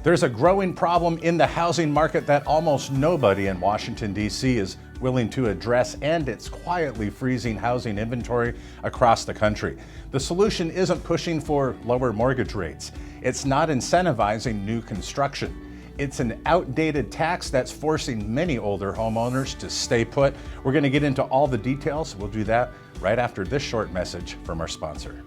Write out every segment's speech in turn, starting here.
There's a growing problem in the housing market that almost nobody in Washington, D.C. is willing to address, and it's quietly freezing housing inventory across the country. The solution isn't pushing for lower mortgage rates. It's not incentivizing new construction. It's an outdated tax that's forcing many older homeowners to stay put. We're going to get into all the details. We'll do that right after this short message from our sponsor.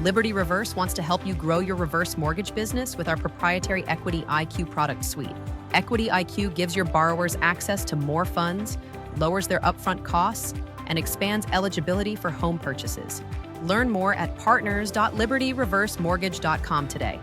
Liberty Reverse wants to help you grow your reverse mortgage business with our proprietary Equity IQ product suite. Equity IQ gives your borrowers access to more funds, lowers their upfront costs, and expands eligibility for home purchases. Learn more at partners.libertyreversemortgage.com today.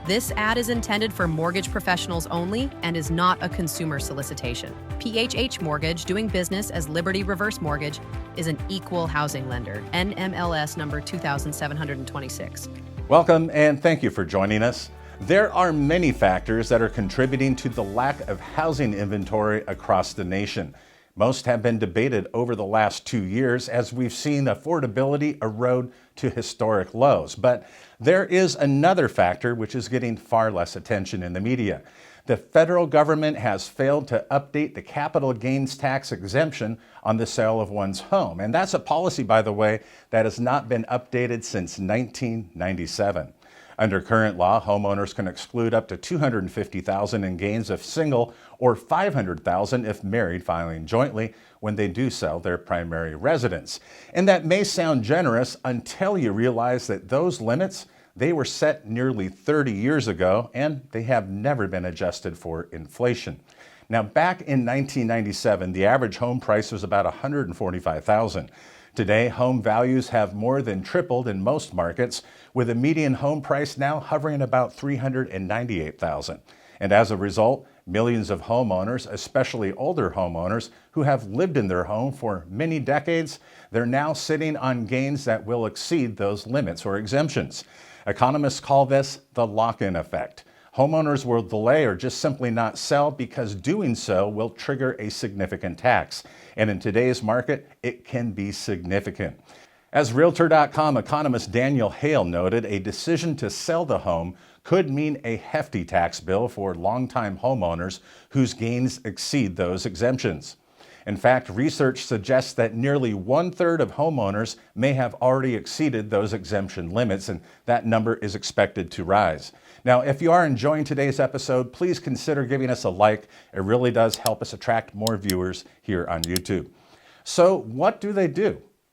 This ad is intended for mortgage professionals only and is not a consumer solicitation. PHH Mortgage, doing business as Liberty Reverse Mortgage, is an equal housing lender. NMLS number 2726. Welcome and thank you for joining us. There are many factors that are contributing to the lack of housing inventory across the nation. Most have been debated over the last 2 years as we've seen affordability erode to historic lows. But there is another factor which is getting far less attention in the media. The federal government has failed to update the capital gains tax exemption on the sale of one's home. And that's a policy, by the way, that has not been updated since 1997. Under current law, homeowners can exclude up to $250,000 in gains if single or $500,000 if married filing jointly when they do sell their primary residence. And that may sound generous until you realize that those limits, they were set nearly 30 years ago and they have never been adjusted for inflation. Now, back in 1997, the average home price was about $145,000. Today, home values have more than tripled in most markets, with a median home price now hovering about $398,000. And as a result, millions of homeowners, especially older homeowners who have lived in their home for many decades, they're now sitting on gains that will exceed those limits or exemptions. Economists call this the lock-in effect. Homeowners will delay or just simply not sell because doing so will trigger a significant tax. And in today's market, it can be significant. As Realtor.com economist Daniel Hale noted, a decision to sell the home could mean a hefty tax bill for longtime homeowners whose gains exceed those exemptions. In fact, research suggests that nearly 1/3 of homeowners may have already exceeded those exemption limits, and that number is expected to rise. Now, if you are enjoying today's episode, please consider giving us a like. It really does help us attract more viewers here on YouTube. So what do?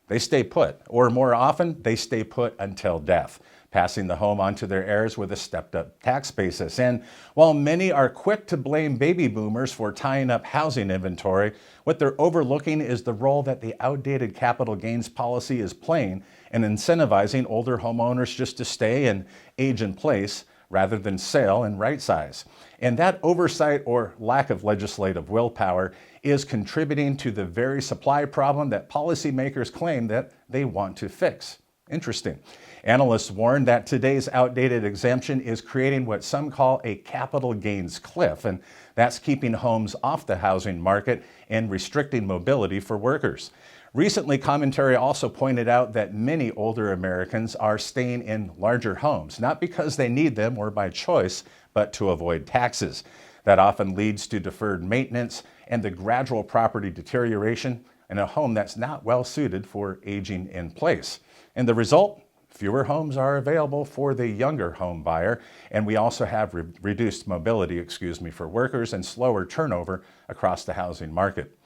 They stay put, or more often, they stay put until death, passing the home onto their heirs with a stepped-up tax basis. And while many are quick to blame baby boomers for tying up housing inventory, what they're overlooking is the role that the outdated capital gains policy is playing in incentivizing older homeowners just to stay and age in place rather than sell and right size. And that oversight or lack of legislative willpower is contributing to the very supply problem that policymakers claim that they want to fix. Interesting. Analysts warn that today's outdated exemption is creating what some call a capital gains cliff, and that's keeping homes off the housing market and restricting mobility for workers. Recently, commentary also pointed out that many older Americans are staying in larger homes, not because they need them or by choice, but to avoid taxes. That often leads to deferred maintenance and the gradual property deterioration in a home that's not well suited for aging in place. And the result? Fewer homes are available for the younger home buyer, and we also have reduced mobility, for workers and slower turnover across the housing market.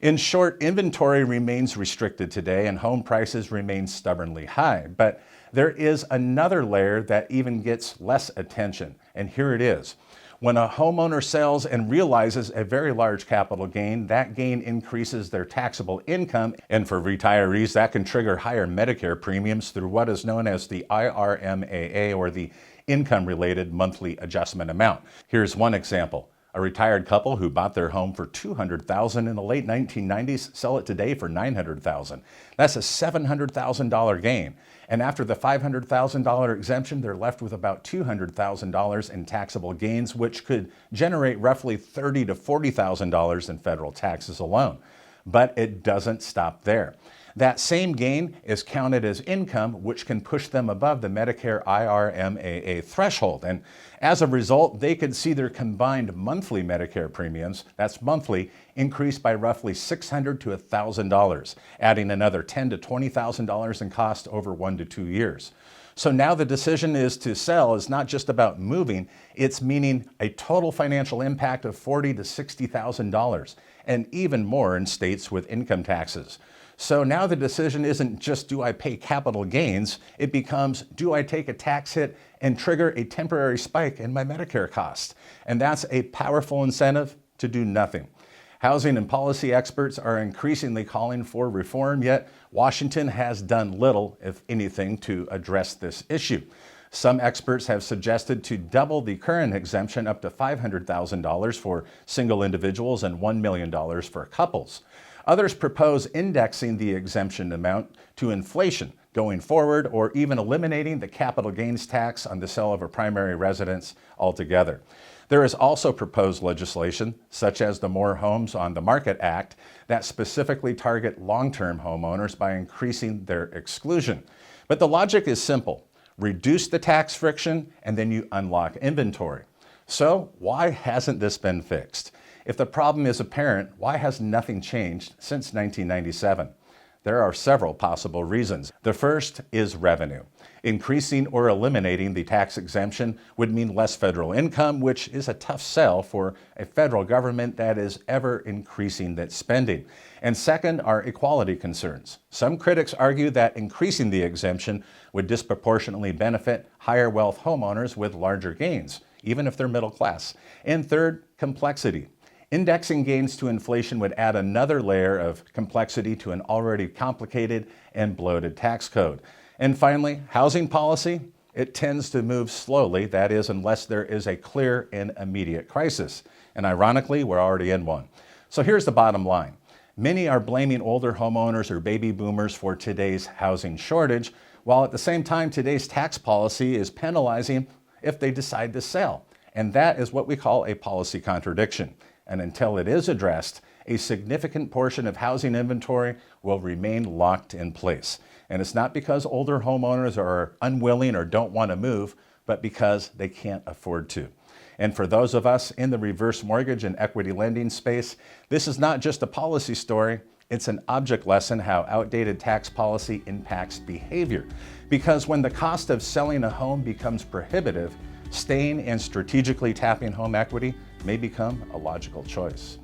In short, inventory remains restricted today and home prices remain stubbornly high. But there is another layer that even gets less attention, and here it is. When a homeowner sells and realizes a very large capital gain, that gain increases their taxable income, and for retirees, that can trigger higher Medicare premiums through what is known as the IRMAA, or the income-related monthly adjustment amount. Here's one example. A retired couple who bought their home for $200,000 in the late 1990s sell it today for $900,000. That's a $700,000 gain. And after the $500,000 exemption, they're left with about $200,000 in taxable gains, which could generate roughly $30,000 to $40,000 in federal taxes alone. But it doesn't stop there. That same gain is counted as income, which can push them above the Medicare IRMAA threshold. And as a result, they could see their combined monthly Medicare premiums, that's monthly, increase by roughly $600 to $1,000, adding another $10,000 to $20,000 in cost over 1 to 2 years. So now the decision is to sell is not just about moving, it's meaning a total financial impact of $40,000 to $60,000, and even more in states with income taxes. So now the decision isn't just, do I pay capital gains? It becomes, do I take a tax hit and trigger a temporary spike in my Medicare cost? And that's a powerful incentive to do nothing. Housing and policy experts are increasingly calling for reform, yet Washington has done little, if anything, to address this issue. Some experts have suggested to double the current exemption up to $500,000 for single individuals and $1 million for couples. Others propose indexing the exemption amount to inflation going forward, or even eliminating the capital gains tax on the sale of a primary residence altogether. There is also proposed legislation, such as the More Homes on the Market Act, that specifically target long-term homeowners by increasing their exclusion. But the logic is simple. Reduce the tax friction, and then you unlock inventory. So why hasn't this been fixed? If the problem is apparent, why has nothing changed since 1997? There are several possible reasons. The first is revenue. Increasing or eliminating the tax exemption would mean less federal income, which is a tough sell for a federal government that is ever increasing its spending. And second are equality concerns. Some critics argue that increasing the exemption would disproportionately benefit higher wealth homeowners with larger gains, even if they're middle class. And third, complexity. Indexing gains to inflation would add another layer of complexity to an already complicated and bloated tax code. And finally, housing policy. It tends to move slowly, that is, unless there is a clear and immediate crisis. And ironically, we're already in one. So here's the bottom line. Many are blaming older homeowners or baby boomers for today's housing shortage, while at the same time, today's tax policy is penalizing if they decide to sell. And that is what we call a policy contradiction. And until it is addressed, a significant portion of housing inventory will remain locked in place. And it's not because older homeowners are unwilling or don't want to move, but because they can't afford to. And for those of us in the reverse mortgage and equity lending space, this is not just a policy story, it's an object lesson how outdated tax policy impacts behavior. Because when the cost of selling a home becomes prohibitive, staying and strategically tapping home equity may become a logical choice.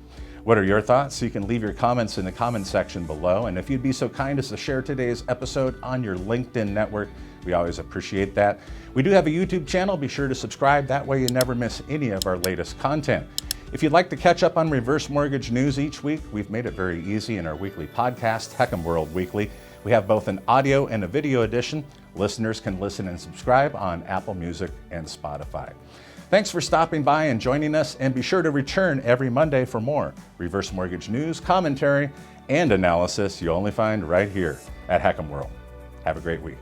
What are your thoughts? You can leave your comments in the comment section below. And if you'd be so kind as to share today's episode on your LinkedIn network, we always appreciate that. We do have a YouTube channel. Be sure to subscribe. That way you never miss any of our latest content. If you'd like to catch up on reverse mortgage news each week, we've made it very easy in our weekly podcast, Heck'em World Weekly. We have both an audio and a video edition. Listeners can listen and subscribe on Apple Music and Spotify. Thanks for stopping by and joining us, and be sure to return every Monday for more reverse mortgage news, commentary, and analysis you'll only find right here at Heck'em World. Have a great week.